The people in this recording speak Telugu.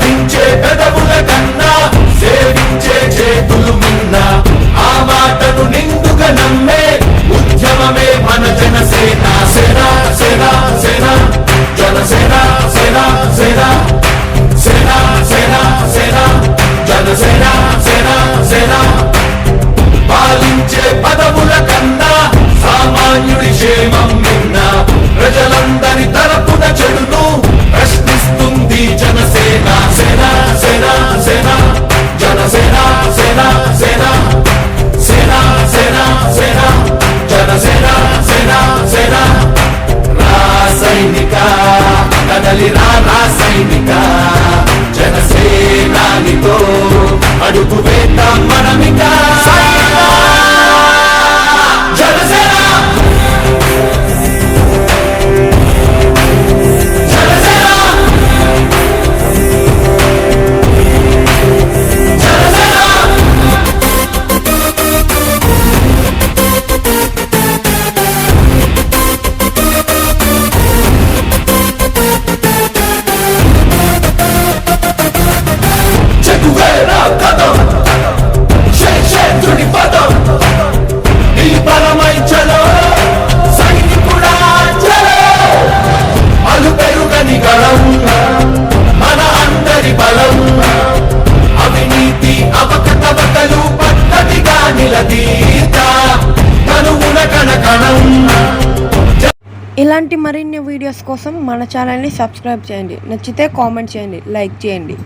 పాలించే పెదవుల కన్నా సేవించే చేతులు మిన్న ఆ మాటను నిండుగా నమ్మే ఉద్యమమే మన జనసేన సేన సేన సేన జనసేన సేన సేన సేన సేన సేన జనసేన సేన సేన పాలించే పదవుల కన్నా సామాన్యుడి క్షేమం నిన్న ప్రజలందరి తరపున చెడును ప్రశ్నిస్తుంది జనసేన సేన సేన సేన జనసేన సేన సేన సేన సేన సేన జనసేన సేన సేన రాసైనిక కదలి రాసైనిక జనసేనానితో అడుగు వేద్దాం మనమిక మన అందరి బలం అవినీతి అవకతవకలు పద్ధతిగా నిలదీత కనువున కణకణం. ఇలాంటి మరిన్ని వీడియోస్ కోసం మన ఛానల్ని సబ్స్క్రైబ్ చేయండి. నచ్చితే కామెంట్ చేయండి, లైక్ చేయండి.